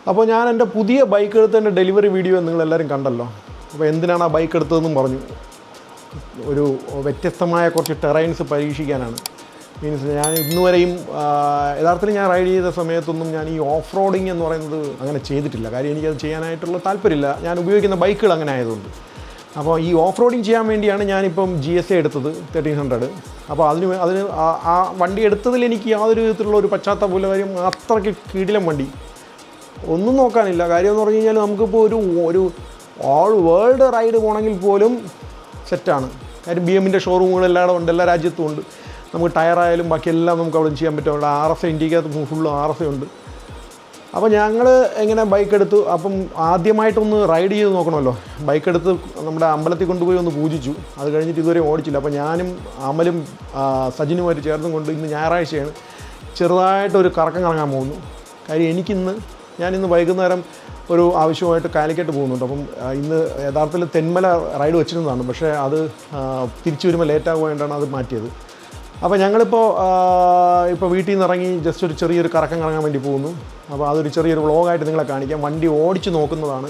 അപ്പോൾ ഞാൻ എൻ്റെ പുതിയ ബൈക്ക് എടുത്തതിൻ്റെ ഡെലിവറി വീഡിയോ നിങ്ങളെല്ലാവരും കണ്ടല്ലോ. അപ്പോൾ എന്തിനാണ് ആ ബൈക്ക് എടുത്തതെന്നും പറഞ്ഞു. ഒരു വ്യത്യസ്തമായ കുറച്ച് ടെറൈൻസ് പരീക്ഷിക്കാനാണ്. മീൻസ് ഞാൻ ഇന്നുവരെയും യഥാർത്ഥത്തിൽ ഞാൻ റൈഡ് ചെയ്ത സമയത്തൊന്നും ഞാൻ ഈ ഓഫ് റോഡിങ് എന്ന് പറയുന്നത് അങ്ങനെ ചെയ്തിട്ടില്ല. കാര്യം എനിക്കത് ചെയ്യാനായിട്ടുള്ള താല്പര്യമില്ല. ഞാൻ ഉപയോഗിക്കുന്ന ബൈക്കുകൾ അങ്ങനെ ആയതുകൊണ്ട്. അപ്പോൾ ഈ ഓഫ് റോഡിങ് ചെയ്യാൻ വേണ്ടിയാണ് ഞാനിപ്പം GSA എടുത്തത് 1300. അപ്പോൾ അതിന് ആ വണ്ടി എടുത്തതിൽ എനിക്ക് യാതൊരു വിധത്തിലുള്ള ഒരു പശ്ചാത്തലമില്ല. കാര്യം അത്രയ്ക്ക് കിടിലം വണ്ടി, ഒന്നും നോക്കാനില്ല. കാര്യം എന്ന് പറഞ്ഞു കഴിഞ്ഞാൽ നമുക്കിപ്പോൾ ഒരു ഓൾ വേൾഡ് റൈഡ് പോകണമെങ്കിൽ പോലും സെറ്റാണ്. കാര്യം BMൻ്റെ ഷോറൂമുകൾ എല്ലായിടും ഉണ്ട്, എല്ലാ രാജ്യത്തും ഉണ്ട്. നമുക്ക് ടയറായാലും ബാക്കിയെല്ലാം നമുക്ക് അവിടെ ചെയ്യാൻ പറ്റും. അവിടെ RSA, ഇന്ത്യക്കകത്ത് ഫുള്ള് RSA ഉണ്ട്. അപ്പോൾ ഞങ്ങൾ എങ്ങനെ ബൈക്ക് എടുത്തു. അപ്പം ആദ്യമായിട്ടൊന്ന് റൈഡ് ചെയ്ത് നോക്കണമല്ലോ. ബൈക്ക് എടുത്ത് നമ്മുടെ അമ്പലത്തിൽ കൊണ്ടുപോയി ഒന്ന് പൂജിച്ചു. അത് കഴിഞ്ഞിട്ട് ഇതുവരെ ഓടിച്ചില്ല. അപ്പോൾ ഞാനും അമലും സജിനുമായിട്ട് ചേർന്നും കൊണ്ട് ഇന്ന് ഞായറാഴ്ചയാണ് ചെറുതായിട്ടൊരു കറക്കം കറങ്ങാൻ പോകുന്നു. കാര്യം ഞാനിന്ന് വൈകുന്നേരം ഒരു ആവശ്യമായിട്ട് കാലിക്കറ്റ് പോകുന്നുണ്ട്. അപ്പം ഇന്ന് യഥാർത്ഥത്തിൽ തെന്മല റൈഡ് വെച്ചിരുന്നതാണ്. പക്ഷേ അത് തിരിച്ചു വരുമ്പോൾ ലേറ്റാകുകൊണ്ടാണ് അത് മാറ്റിയത്. അപ്പോൾ ഞങ്ങളിപ്പോൾ വീട്ടിൽ നിന്ന് ഇറങ്ങി ജസ്റ്റ് ഒരു ചെറിയൊരു കറക്കം കറങ്ങാൻ വേണ്ടി പോകുന്നു. അപ്പോൾ അതൊരു ചെറിയൊരു വ്ളോഗായിട്ട് നിങ്ങളെ കാണിക്കാം. വണ്ടി ഓടിച്ച് നോക്കുന്നതാണ്,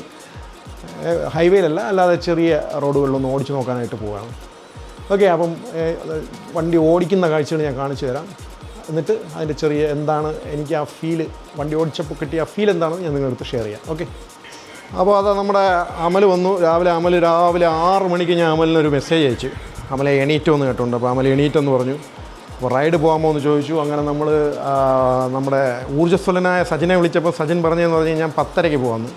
ഹൈവേയിലല്ല, അല്ലാതെ ചെറിയ റോഡുകളിലൊന്ന് ഓടിച്ച് നോക്കാനായിട്ട് പോവുകയാണ്. ഓക്കെ, അപ്പം വണ്ടി ഓടിക്കുന്ന കാഴ്ചകൾ ഞാൻ കാണിച്ചു തരാം. എന്നിട്ട് അതിൻ്റെ ചെറിയ എന്താണ് എനിക്ക് ആ ഫീല്, വണ്ടി ഓടിച്ചപ്പോൾ കിട്ടിയ ആ ഫീൽ എന്താണെന്ന് ഞാൻ നിങ്ങളടുത്ത് ഷെയർ ചെയ്യാം. ഓക്കെ, അപ്പോൾ അതാ നമ്മുടെ അമൽ വന്നു. രാവിലെ 6 മണിക്ക് ഞാൻ അമലിനൊരു മെസ്സേജ് അയച്ചു. അമലെ എണീറ്റോന്ന് കേട്ടുണ്ട്. അപ്പോൾ അമൽ എണീറ്റെന്ന് പറഞ്ഞു. അപ്പോൾ റൈഡ് പോകാമോ എന്ന് ചോദിച്ചു. അങ്ങനെ നമ്മൾ നമ്മുടെ ഊർജ്ജസ്വലനായ സജിനെ വിളിച്ചപ്പോൾ സജിൻ പറഞ്ഞതെന്ന് പറഞ്ഞു കഴിഞ്ഞാൽ 10:30 പോകാമെന്ന്.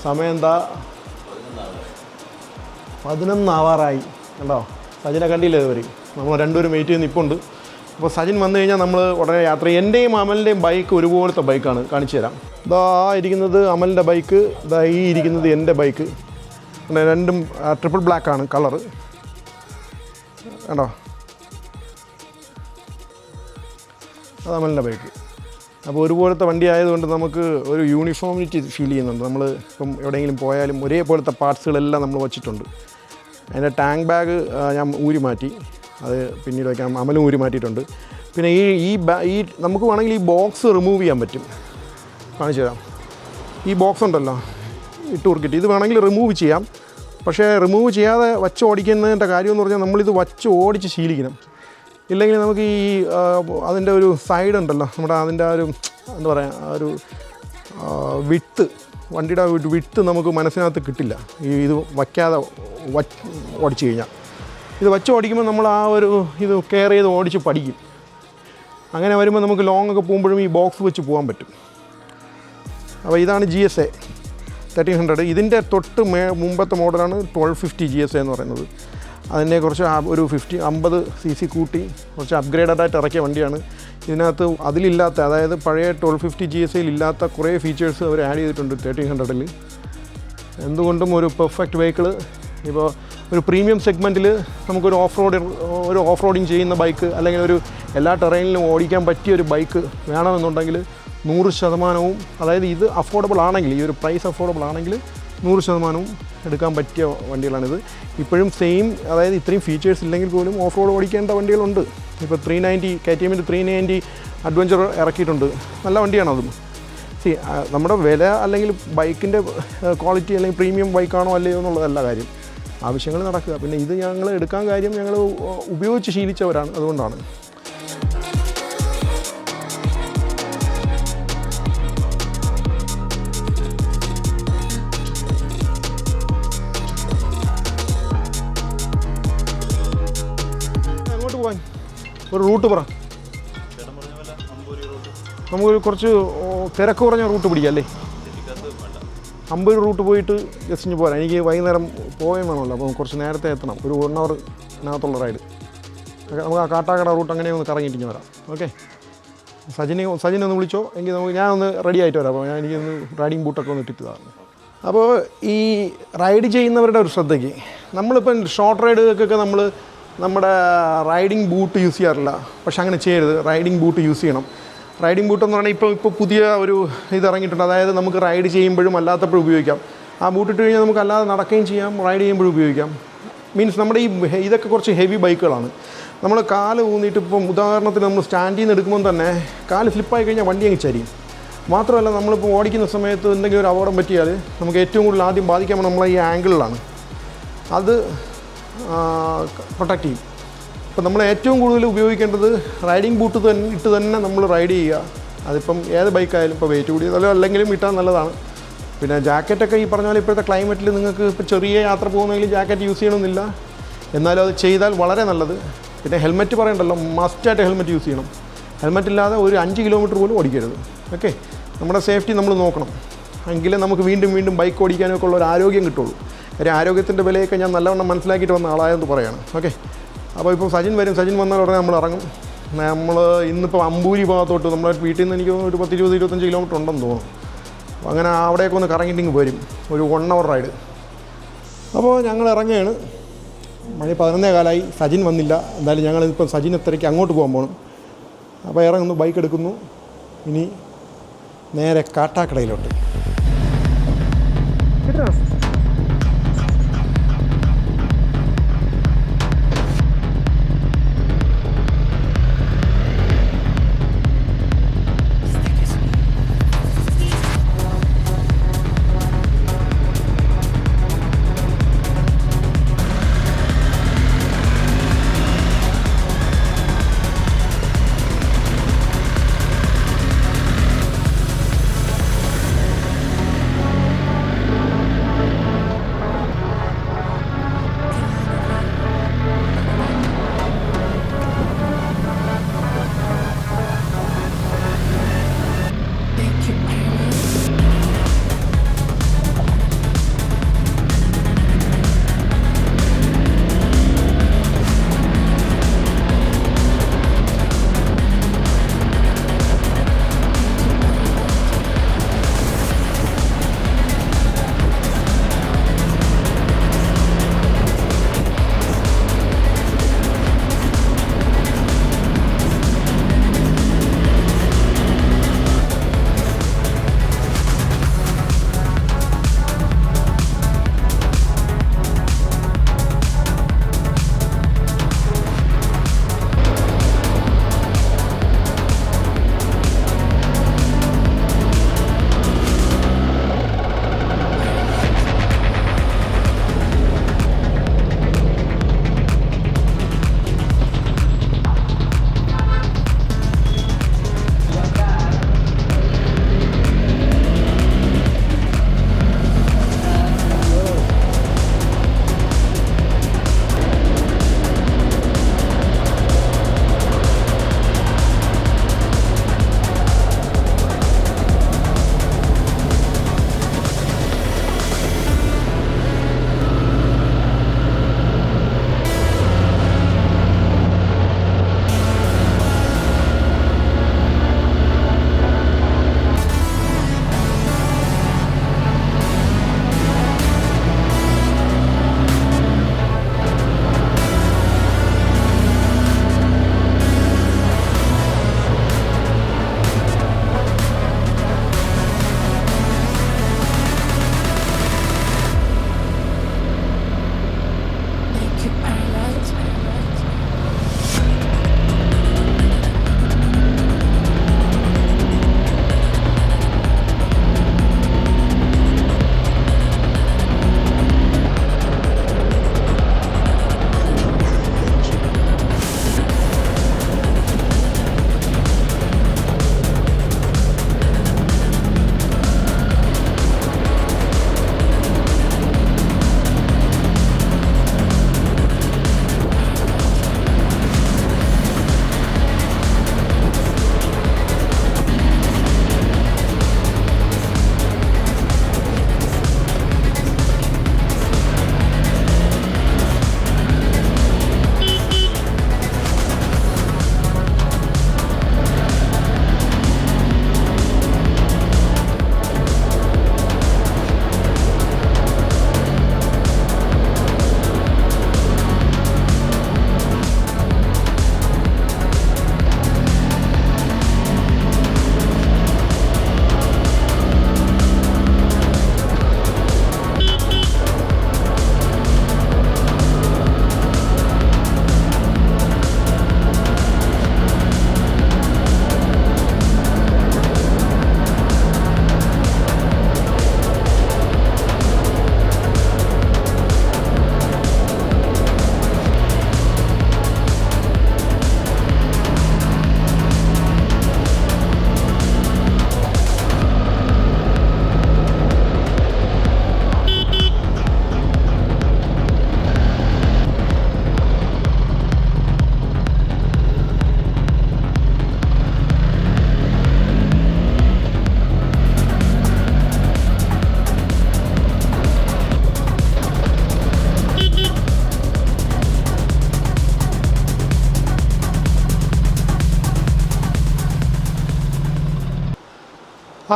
സമയം എന്താ 11 ആവാറായി. കണ്ടോ, സജിനെ കണ്ടില്ലേ ഇതുവരെ. നമ്മൾ രണ്ടുപേരും വെയിറ്റ് ചെയ്ത് നിൽപ്പുണ്ട്. അപ്പോൾ സജിൻ വന്നു കഴിഞ്ഞാൽ നമ്മൾ ഉടനെ യാത്ര ചെയ്യും. എൻ്റെയും അമലിൻ്റെയും ബൈക്ക് ഒരുപോലത്തെ ബൈക്കാണ്, കാണിച്ചു തരാം. ഇതാ ഇരിക്കുന്നത് അമലിൻ്റെ ബൈക്ക്, ഇതാ ഈ ഇരിക്കുന്നത് എൻ്റെ ബൈക്ക്. രണ്ടും ട്രിപ്പിൾ ബ്ലാക്കാണ് കളറ്. കണ്ടോ, അത് അമലിൻ്റെ ബൈക്ക്. അപ്പോൾ ഒരുപോലത്തെ വണ്ടി ആയതുകൊണ്ട് നമുക്ക് ഒരു യൂണിഫോമിറ്റി ഫീൽ ചെയ്യുന്നുണ്ട്. നമ്മൾ ഇപ്പം എവിടെയെങ്കിലും പോയാലും ഒരേപോലത്തെ പാർട്സുകളെല്ലാം നമ്മൾ വച്ചിട്ടുണ്ട്. അതിൻ്റെ ടാങ്ക് ബാഗ് ഞാൻ ഊരി മാറ്റി, അത് പിന്നീട് വയ്ക്കാം. അമലും ഊരി മാറ്റിയിട്ടുണ്ട്. പിന്നെ ഈ നമുക്ക് വേണമെങ്കിൽ ഈ ബോക്സ് റിമൂവ് ചെയ്യാൻ പറ്റും. കാണിച്ചു തരാം. ഈ ബോക്സ് ഉണ്ടല്ലോ, ഇട്ട് കൊടുക്കിട്ട് ഇത് വേണമെങ്കിൽ റിമൂവ് ചെയ്യാം. പക്ഷേ റിമൂവ് ചെയ്യാതെ വച്ച് ഓടിക്കുന്നതിൻ്റെ കാര്യമെന്ന് പറഞ്ഞാൽ നമ്മളിത് വച്ച് ഓടിച്ച് ശീലിക്കണം. ഇല്ലെങ്കിൽ നമുക്ക് ഈ അതിൻ്റെ ഒരു സൈഡ് ഉണ്ടല്ലോ, നമ്മുടെ അതിൻ്റെ ആ ഒരു എന്താ പറയുക, ആ ഒരു വിട്ട്, വണ്ടിയുടെ വിട്ട് നമുക്ക് മനസ്സിനകത്ത് കിട്ടില്ല ഇത് വയ്ക്കാതെ ഓടിച്ചു കഴിഞ്ഞാൽ. ഇത് വച്ച് ഓടിക്കുമ്പോൾ നമ്മൾ ഇത് കെയർ ചെയ്ത് ഓടിച്ച് പഠിക്കും. അങ്ങനെ വരുമ്പോൾ നമുക്ക് ലോങ് ഒക്കെ പോകുമ്പോഴും ഈ ബോക്സ് വെച്ച് പോകാൻ പറ്റും. അപ്പോൾ ഇതാണ് GSA 1300. ഇതിൻ്റെ തൊട്ട് മുമ്പത്തെ മോഡലാണ് 1250 GSA എന്ന് പറയുന്നത്. അതിനെ കുറച്ച് ഒരു 50 cc കൂട്ടി കുറച്ച് അപ്ഗ്രേഡഡായിട്ട് ഇറക്കിയ വണ്ടിയാണ്. ഇതിനകത്ത് അതിലില്ലാത്ത, അതായത് പഴയ 1250 GSAയിൽ ഇല്ലാത്ത കുറേ ഫീച്ചേഴ്സ് അവർ ആഡ് ചെയ്തിട്ടുണ്ട് 1300-ൽ. എന്തുകൊണ്ടും ഒരു പെർഫെക്റ്റ് വെഹിക്കിൾ. ഇപ്പോൾ ഒരു പ്രീമിയം സെഗ്മെൻറ്റിൽ നമുക്കൊരു ഓഫ് റോഡിങ് ചെയ്യുന്ന ബൈക്ക്, അല്ലെങ്കിൽ ഒരു എല്ലാ ടെറൈനിലും ഓടിക്കാൻ പറ്റിയ ഒരു ബൈക്ക് വേണമെന്നുണ്ടെങ്കിൽ 100%, അതായത് ഇത് അഫോർഡബിൾ ആണെങ്കിൽ, ഈ ഒരു പ്രൈസ് അഫോർഡബിൾ ആണെങ്കിൽ 100% എടുക്കാൻ പറ്റിയ വണ്ടികളാണിത്. ഇപ്പോഴും സെയിം, അതായത് ഇത്രയും ഫീച്ചേഴ്സ് ഇല്ലെങ്കിൽ പോലും ഓഫ് റോഡ് ഓടിക്കേണ്ട വണ്ടികളുണ്ട്. ഇപ്പോൾ 390 KTMൻ്റെ 390 അഡ്വഞ്ചർ ഇറക്കിയിട്ടുണ്ട്. നല്ല വണ്ടിയാണ് അതും. നമ്മുടെ വില അല്ലെങ്കിൽ ബൈക്കിൻ്റെ ക്വാളിറ്റി അല്ലെങ്കിൽ പ്രീമിയം ബൈക്കാണോ അല്ലയോ എന്നുള്ളതല്ല കാര്യം. ആവശ്യങ്ങൾ നടക്കുക. പിന്നെ ഇത് ഞങ്ങൾ എടുക്കാൻ കാര്യം ഞങ്ങൾ ഉപയോഗിച്ച് ശീലിച്ചവരാണ്, അതുകൊണ്ടാണ്. അങ്ങോട്ട് പോകാൻ ഒരു റൂട്ട് പറ. നമുക്കൊരു കുറച്ച് തിരക്ക് കുറഞ്ഞ റൂട്ട് പിടിക്കാം അല്ലേ? 50 റൂട്ട് പോയിട്ട് ജസ്റ്റ് പോരാം. എനിക്ക് വൈകുന്നേരം പോകാൻ വേണമല്ലോ. അപ്പോൾ കുറച്ച് നേരത്തെ എത്തണം. ഒരു 1 ഹവറിനകത്തുള്ള റൈഡ്. നമുക്ക് ആ കാട്ടാക്കട റൂട്ട് അങ്ങനെ ഒന്ന് കറങ്ങിയിട്ട് വരാം. ഓക്കെ, സജിനെ ഒന്ന് വിളിച്ചോ എങ്കിൽ ഞാനൊന്ന് റെഡി ആയിട്ട് വരാം. അപ്പോൾ എനിക്കൊന്ന് റൈഡിങ് ബൂട്ടൊക്കെ ഒന്ന് ഇട്ടിട്ടതാണ്. അപ്പോൾ ഈ റൈഡ് ചെയ്യുന്നവരുടെ ഒരു ശ്രദ്ധയ്ക്ക്, നമ്മളിപ്പം ഷോർട്ട് റൈഡുകൾക്കൊക്കെ നമ്മുടെ റൈഡിങ് ബൂട്ട് യൂസ് ചെയ്യാറില്ല. പക്ഷെ അങ്ങനെ ചെയ്യരുത്. റൈഡിങ് ബൂട്ട് യൂസ് ചെയ്യണം. റൈഡിങ് ബൂട്ട് എന്ന് പറഞ്ഞാൽ ഇപ്പോൾ പുതിയ ഒരു ഇത് ഇറങ്ങിയിട്ടുണ്ട്. അതായത് നമുക്ക് റൈഡ് ചെയ്യുമ്പോഴും അല്ലാത്തപ്പോഴും ഉപയോഗിക്കാം. ആ ബൂട്ട് ഇട്ട് കഴിഞ്ഞാൽ നമുക്ക് അല്ലാതെ നടക്കുകയും ചെയ്യാം, റൈഡ് ചെയ്യുമ്പോഴും ഉപയോഗിക്കാം. മീൻസ് നമ്മുടെ ഇതൊക്കെ കുറച്ച് ഹെവി ബൈക്കുകളാണ്. നമ്മൾ കാല് ഊന്നിയിട്ട് ഇപ്പം ഉദാഹരണത്തിന് നമ്മൾ സ്റ്റാൻഡിൽ നിന്ന് എടുക്കുമ്പോൾ തന്നെ കാല് സ്ലിപ്പായി കഴിഞ്ഞാൽ വണ്ടി അങ്ങ് ചരിയും. മാത്രമല്ല നമ്മളിപ്പോൾ ഓടിക്കുന്ന സമയത്ത് എന്തെങ്കിലും ഒരു അപകടം പറ്റിയാൽ നമുക്ക് ഏറ്റവും കൂടുതൽ ആദ്യം ബാധിക്കാൻ നമ്മളെ ഈ ആംഗിളിലാണ്. അത് പ്രൊട്ടക്റ്റ് ചെയ്യും. അപ്പോൾ നമ്മൾ ഏറ്റവും കൂടുതൽ ഉപയോഗിക്കേണ്ടത് റൈഡിങ് ബൂട്ട് ഇട്ട് തന്നെ നമ്മൾ റൈഡ് ചെയ്യുക. അതിപ്പം ഏത് ബൈക്കായാലും ഇപ്പോൾ വെയിറ്റ് കൂടിയതല്ലോ അല്ലെങ്കിലും ഇട്ടാൽ നല്ലതാണ്. പിന്നെ ജാക്കറ്റൊക്കെ ഈ പറഞ്ഞ പോലെ ഇപ്പോഴത്തെ ക്ലൈമറ്റിൽ നിങ്ങൾക്ക് ഇപ്പോൾ ചെറിയ യാത്ര പോകുന്നെങ്കിൽ ജാക്കറ്റ് യൂസ് ചെയ്യണമെന്നില്ല. എന്നാലും അത് ചെയ്താൽ വളരെ നല്ലത്. പിന്നെ ഹെൽമെറ്റ് പറയണ്ടല്ലോ, മസ്റ്റായിട്ട് ഹെൽമെറ്റ് യൂസ് ചെയ്യണം. ഹെൽമെറ്റ് ഇല്ലാതെ ഒരു 5 കിലോമീറ്റർ പോലും ഓടിക്കരുത്. ഓക്കെ, നമ്മുടെ സേഫ്റ്റി നമ്മൾ നോക്കണം. എങ്കിലേ നമുക്ക് വീണ്ടും വീണ്ടും ബൈക്ക് ഓടിക്കാനൊക്കെ ഉള്ള ഒരു ആരോഗ്യം കിട്ടുള്ളൂ. കാര്യം ആരോഗ്യത്തിൻ്റെ വിലയൊക്കെ ഞാൻ നല്ലവണ്ണം മനസ്സിലാക്കിയിട്ട് വന്ന ആളായെന്ന് പറയാണ്. ഓക്കെ, അപ്പോൾ ഇപ്പോൾ സജിൻ വരും. സജിൻ വന്നാൽ ഉടനെ നമ്മൾ ഇറങ്ങും. നമ്മൾ ഇന്നിപ്പോൾ അമ്പൂരി ഭാഗത്തോട്ട് നമ്മുടെ വീട്ടിൽ നിന്ന് എനിക്ക് ഒരു 10-20-25 കിലോമീറ്റർ ഉണ്ടെന്ന് തോന്നുന്നു. അപ്പോൾ അങ്ങനെ അവിടേക്ക് ഒന്ന് കറങ്ങിയിട്ടിങ്ങ് വരും, ഒരു 1 hour റൈഡ്. അപ്പോൾ ഞങ്ങൾ ഇറങ്ങുകയാണ്. മണി 11:15. സജിൻ വന്നില്ല. എന്തായാലും ഞങ്ങളിപ്പോൾ സജിനെ തിരക്കി അങ്ങോട്ട് പോകാൻ പോകണം. അപ്പോൾ ഇറങ്ങുന്നു, ബൈക്ക് എടുക്കുന്നു. ഇനി നേരെ കാട്ടാക്കടയിലോട്ട്.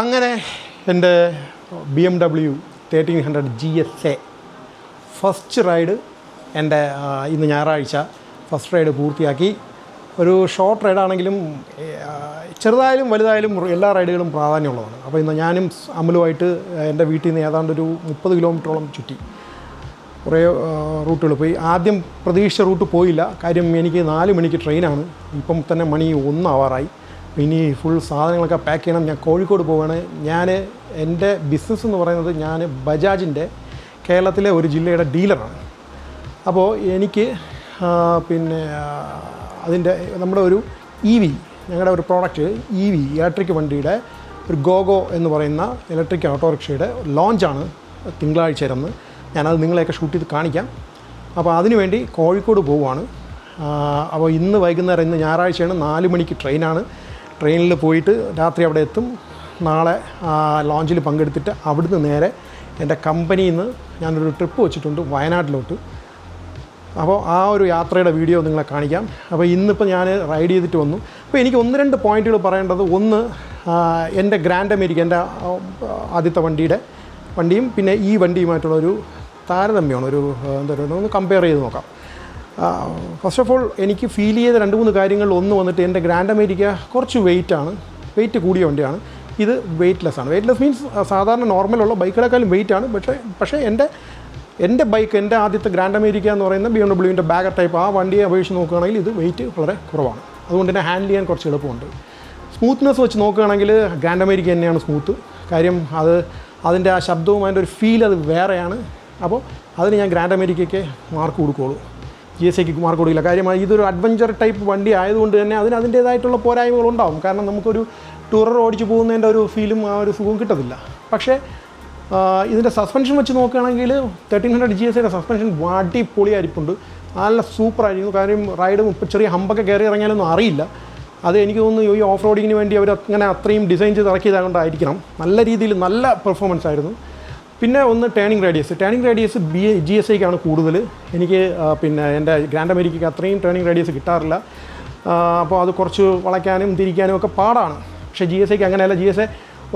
അങ്ങനെ എൻ്റെ BMW 1300 GSA ഫസ്റ്റ് റൈഡ് എൻ്റെ ഇന്ന് ഞായറാഴ്ച ഫസ്റ്റ് റൈഡ് പൂർത്തിയാക്കി. ഒരു ഷോർട്ട് റൈഡാണെങ്കിലും ചെറുതായാലും വലുതായാലും എല്ലാ റൈഡുകളും പ്രാധാന്യമുള്ളതാണ്. അപ്പോൾ ഇന്ന് ഞാനും അമലുമായിട്ട് എൻ്റെ വീട്ടിൽ നിന്ന് ഏതാണ്ട് ഒരു 30 കിലോമീറ്ററോളം ചുറ്റി. കുറേ റൂട്ടുകൾ പോയി. ആദ്യം പ്രതീക്ഷിച്ച റൂട്ട് പോയില്ല, കാര്യം എനിക്ക് 4 മണിക്ക് ട്രെയിനാണ്. ഇപ്പം തന്നെ മണി 1 ആവാറായി. ഇനി ഫുൾ സാധനങ്ങളൊക്കെ പാക്ക് ചെയ്യണം. ഞാൻ കോഴിക്കോട് പോവുകയാണ്. എൻ്റെ ബിസിനസ് എന്ന് പറയുന്നത് ഞാൻ ബജാജിൻ്റെ കേരളത്തിലെ ഒരു ജില്ലയുടെ ഡീലറാണ്. അപ്പോൾ എനിക്ക് പിന്നെ അതിൻ്റെ നമ്മുടെ ഒരു EV ഞങ്ങളുടെ ഒരു പ്രോഡക്റ്റ് EV ഇലക്ട്രിക് വണ്ടിയുടെ ഒരു ഗോഗോ എന്ന് പറയുന്ന ഇലക്ട്രിക് ഓട്ടോറിക്ഷയുടെ ലോഞ്ചാണ് തിങ്കളാഴ്ച ഇരുന്ന്. ഞാനത് നിങ്ങളെയൊക്കെ ഷൂട്ട് ചെയ്ത് കാണിക്കാം. അപ്പോൾ അതിനുവേണ്ടി കോഴിക്കോട് പോവുകയാണ്. അപ്പോൾ ഇന്ന് വൈകുന്നേരം, ഇന്ന് ഞായറാഴ്ചയാണ്, 4 മണിക്ക് ട്രെയിനാണ്. ട്രെയിനിൽ പോയിട്ട് രാത്രി അവിടെ എത്തും. നാളെ ലോഞ്ചിൽ പങ്കെടുത്തിട്ട് അവിടുന്ന് നേരെ എൻ്റെ കമ്പനിയിൽ നിന്ന് ഞാനൊരു ട്രിപ്പ് വെച്ചിട്ടുണ്ട് വയനാട്ടിലോട്ട്. അപ്പോൾ ആ ഒരു യാത്രയുടെ വീഡിയോ നിങ്ങളെ കാണിക്കാം. അപ്പോൾ ഇന്നിപ്പോൾ ഞാൻ റൈഡ് ചെയ്തിട്ട് വന്നു. അപ്പോൾ എനിക്ക് 1-2 പോയിൻറ്റുകൾ പറയേണ്ടത്, ഒന്ന് എൻ്റെ ഗ്രാൻഡ് അമേരിക്ക, എൻ്റെ ആദ്യത്തെ വണ്ടിയും പിന്നെ ഈ വണ്ടിയുമായിട്ടുള്ളൊരു താരതമ്യമാണ്. എന്താ പറയുക, ഒന്ന് കമ്പയർ ചെയ്ത് നോക്കാം. ഫസ്റ്റ് ഓഫ് ഓൾ എനിക്ക് ഫീൽ ചെയ്ത 2-3 കാര്യങ്ങൾ. ഒന്ന് വന്നിട്ട് എൻ്റെ ഗ്രാൻഡ് അമേരിക്ക കുറച്ച് വെയിറ്റ് കൂടിയ വണ്ടിയാണ്. ഇത് വെയ്റ്റ്ലെസ് ആണ്. വെയ്റ്റ്ലെസ് മീൻസ് സാധാരണ നോർമലുള്ള ബൈക്കുകളെക്കാളും വെയിറ്റാണ്. പക്ഷേ എൻ്റെ ബൈക്ക്, എൻ്റെ ആദ്യത്തെ ഗ്രാൻഡ് അമേരിക്ക എന്ന് പറയുന്ന BMWൻ്റെ ബാഗർ ടൈപ്പ് ആ വണ്ടിയെ അപേക്ഷിച്ച് നോക്കുകയാണെങ്കിൽ ഇത് വെയിറ്റ് വളരെ കുറവാണ്. അതുകൊണ്ട് തന്നെ ഹാൻഡിൽ ചെയ്യാൻ കുറച്ച് എളുപ്പമുണ്ട്. സ്മൂത്ത്നെസ് വെച്ച് നോക്കുകയാണെങ്കിൽ ഗ്രാൻഡ് അമേരിക്ക തന്നെയാണ് സ്മൂത്ത്. കാര്യം അതിൻ്റെ ആ ശബ്ദവും അതിൻ്റെ ഒരു ഫീൽ അത് വേറെയാണ്. അപ്പോൾ അതിന് ഞാൻ ഗ്രാൻഡ് അമേരിക്കയ്ക്ക് മാർക്ക് കൊടുക്കുകയുള്ളൂ, GSAക്ക് മാർക്ക് കൊടുക്കില്ല. കാര്യം ഇതൊരു അഡ്വഞ്ചർ ടൈപ്പ് വണ്ടി ആയതുകൊണ്ട് തന്നെ അതിൻ്റേതായിട്ടുള്ള പോരായ്മകളുണ്ടാവും. കാരണം നമുക്കൊരു ടൂറർ ഓടിച്ച് പോകുന്നതിൻ്റെ ഒരു ഫീലും ആ ഒരു സുഖവും കിട്ടത്തില്ല. പക്ഷേ ഇതിൻ്റെ സസ്പെൻഷൻ വെച്ച് നോക്കുകയാണെങ്കിൽ 1300 GSAയുടെ സസ്പെൻഷൻ അടിപൊളിയായിരിക്കുന്നുണ്ട്. നല്ല സൂപ്പറായിരിക്കുന്നു. കാര്യം റൈഡും ഇപ്പോൾ ചെറിയ ഹമ്പൊക്കെ കയറി ഇറങ്ങിയാലൊന്നും അറിയില്ല. അത് എനിക്ക് തോന്നുന്നു ഈ ഓഫ് റോഡിങ്ങിന് വേണ്ടി അവർ അങ്ങനെ അത്രയും ഡിസൈൻ ചെയ്ത് ഇറക്കിയതായതുകൊണ്ടായിരിക്കണം. നല്ല രീതിയിൽ നല്ല പെർഫോമൻസ് ആയിരുന്നു. പിന്നെ ഒന്ന് ടേണിംഗ് റേഡിയസ് GSAക്കാണ് കൂടുതൽ. എനിക്ക് പിന്നെ എൻ്റെ ഗ്രാൻഡ് അമേരിക്കയ്ക്ക് അത്രയും ടേണിംഗ് റേഡിയസ് കിട്ടാറില്ല. അപ്പോൾ അത് കുറച്ച് വളയ്ക്കാനും തിരിക്കാനും ഒക്കെ പാടാണ്. പക്ഷേ GSAക്ക് അങ്ങനെയല്ല. GSA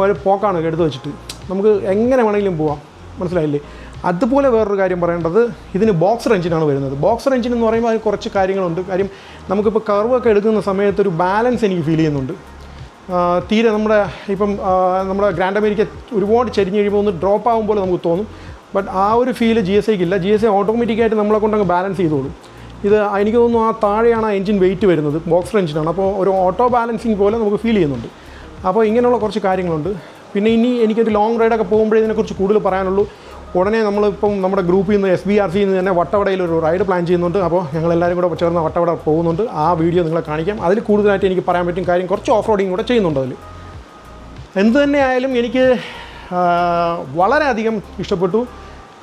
ഒരു പോക്കാണ് എടുത്ത് വെച്ചിട്ട് നമുക്ക് എങ്ങനെ വേണമെങ്കിലും പോവാം. മനസ്സിലായില്ലേ? അതുപോലെ വേറൊരു കാര്യം പറയേണ്ടത്, ഇതിന് ബോക്സർ എഞ്ചിനാണ് വരുന്നത്. ബോക്സർ എഞ്ചിൻ എന്ന് പറയുമ്പോൾ അതിന് കുറച്ച് കാര്യങ്ങളുണ്ട്. കാര്യം നമുക്കിപ്പോൾ കർവൊക്കെ എടുക്കുന്ന സമയത്ത് ഒരു ബാലൻസ് എനിക്ക് ഫീൽ ചെയ്യുന്നുണ്ട്. തീരെ നമ്മുടെ ഗ്രാൻഡ് അമേരിക്ക ഒരുപാട് ചെരിഞ്ഞ് കഴിയുമ്പോൾ ഒന്ന് ഡ്രോപ്പ് ആകുമ്പോൾ നമുക്ക് തോന്നും. ബട്ട് ആ ഒരു ഫീൽ GSAക്ക് ഇല്ല. GSA ഓട്ടോമാറ്റിക്കായിട്ട് നമ്മളെ കൊണ്ടങ്ങ് ബാലൻസ് ചെയ്തോളും. ഇത് എനിക്ക് തോന്നുന്നു ആ താഴെയാണ് ആ എഞ്ചിൻ വെയിറ്റ് വരുന്നത്. ബോക്സർ എഞ്ചിനാണ്. അപ്പോൾ ഒരു ഓട്ടോ ബാലൻസിങ് പോലെ നമുക്ക് ഫീൽ ചെയ്യുന്നുണ്ട്. അപ്പോൾ ഇങ്ങനെയുള്ള കുറച്ച് കാര്യങ്ങളുണ്ട്. പിന്നെ ഇനി എനിക്കൊരു ലോങ് റൈഡൊക്കെ പോകുമ്പോഴേ ഇതിനെക്കുറിച്ച് കൂടുതൽ പറയാനുള്ളൂ. ഉടനെ നമ്മളിപ്പം നമ്മുടെ ഗ്രൂപ്പിൽ നിന്ന് SBRC നിന്ന് തന്നെ വട്ടവടയിൽ ഒരു റൈഡ് പ്ലാൻ ചെയ്യുന്നുണ്ട്. അപ്പോൾ ഞങ്ങളെല്ലാവരും കൂടെ ചേർന്ന് വട്ടവട പോകുന്നുണ്ട്. ആ വീഡിയോ നിങ്ങളെ കാണിക്കാം. അതിൽ കൂടുതലായിട്ട് എനിക്ക് പറയാൻ പറ്റും കാര്യം കുറച്ച് ഓഫ് റോഡിങ് കൂടെ ചെയ്യുന്നുണ്ട് അതിൽ. എന്ത് തന്നെയായാലും എനിക്ക് വളരെയധികം ഇഷ്ടപ്പെട്ടു.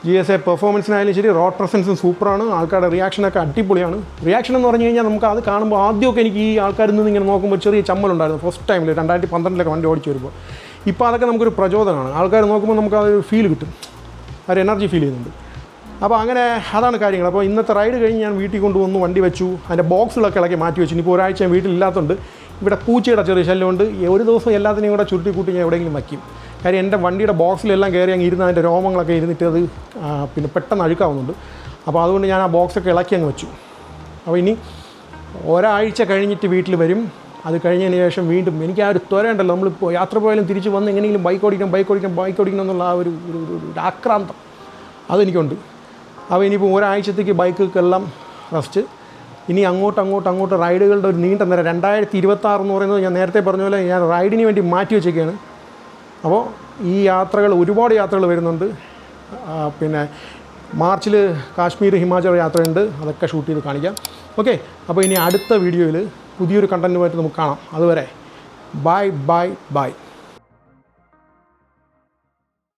GSA പെർഫോമൻസിനായാലും ശരി, റോഡ് പ്രസൻസും സൂപ്പറാണ്. ആൾക്കാരുടെ റിയാക്ഷനൊക്കെ അടിപൊളിയാണ്. റിയാക്ഷൻ എന്ന് പറഞ്ഞു കഴിഞ്ഞാൽ നമുക്ക് അത് കാണുമ്പോൾ ആദ്യമൊക്കെ എനിക്ക് ഈ ആൾക്കാരിൽ നിന്ന് ഇങ്ങനെ നോക്കുമ്പോൾ ചെറിയ ചമ്മലുണ്ടായിരുന്നു ഫസ്റ്റ് ടൈമിൽ 2012 വണ്ടി ഓടിച്ച് വരുമ്പോൾ. ഇപ്പോൾ അതൊക്കെ നമുക്കൊരു പ്രചോദനമാണ്. ആൾക്കാർ നോക്കുമ്പോൾ നമുക്ക് അതൊരു ഫീൽ കിട്ടും, ഒരു എനർജി ഫീൽ ചെയ്യുന്നുണ്ട്. അപ്പോൾ അങ്ങനെ അതാണ് കാര്യങ്ങൾ. അപ്പോൾ ഇന്നത്തെ റൈഡ് കഴിഞ്ഞ് ഞാൻ വീട്ടിൽ കൊണ്ടുവന്നു, വണ്ടി വെച്ചു, അതിൻ്റെ ബോക്സുകളൊക്കെ ഇളക്കി മാറ്റി വെച്ചു. ഇനിയിപ്പോൾ ഒരാഴ്ച ഞാൻ വീട്ടിലില്ലാത്തതുകൊണ്ട് ഇവിടെ പൂച്ചയുടെ ചെറിയ ശല്യമുണ്ട്. ഒരു ദിവസം എല്ലാത്തിനെയും കൂടെ ചുരുട്ടി കൂട്ടി ഞാൻ എവിടെയെങ്കിലും വയ്ക്കും. കാര്യം എൻ്റെ വണ്ടിയുടെ ബോക്സിലെല്ലാം കയറി അങ്ങ് ഇരുന്ന് അതിൻ്റെ രോമങ്ങളൊക്കെ ഇരുന്നിട്ട് അത് പിന്നെ പെട്ടെന്ന് അഴുക്കാവുന്നുണ്ട്. അപ്പോൾ അതുകൊണ്ട് ഞാൻ ആ ബോക്സൊക്കെ ഇളക്കി അങ്ങ് വെച്ചു. അപ്പോൾ ഇനി ഒരാഴ്ച കഴിഞ്ഞിട്ട് വീട്ടിൽ വരും. അത് കഴിഞ്ഞതിന് ശേഷം വീണ്ടും എനിക്ക് ആ ഒരു ത്വരയുണ്ടല്ലോ, നമ്മളിപ്പോൾ യാത്ര പോയാലും തിരിച്ച് വന്ന് എങ്ങനെയെങ്കിലും ബൈക്ക് ഓടിക്കണം എന്നുള്ള ആ ഒരു ആക്രാന്തം അതെനിക്കുണ്ട്. അപ്പോൾ ഇനിയിപ്പോൾ ഒരാഴ്ചത്തേക്ക് ബൈക്കൊക്കെല്ലാം റെസ്റ്റ്. ഇനി അങ്ങോട്ട് റൈഡുകളുടെ ഒരു നീണ്ട നേരം 2026 എന്ന് പറയുന്നത് ഞാൻ നേരത്തെ പറഞ്ഞ പോലെ ഞാൻ റൈഡിന് വേണ്ടി മാറ്റി വെച്ചേക്കാണ്. അപ്പോൾ ഈ ഒരുപാട് യാത്രകൾ വരുന്നുണ്ട്. പിന്നെ മാർച്ചിൽ കാശ്മീർ ഹിമാചൽ യാത്രയുണ്ട്. അതൊക്കെ ഷൂട്ട് ചെയ്ത് കാണിക്കാം. ഓക്കെ, അപ്പോൾ ഇനി അടുത്ത വീഡിയോയിൽ പുതിയൊരു കണ്ടൻറ്റുമായിട്ട് നമുക്ക് കാണാം. അതുവരെ ബൈ.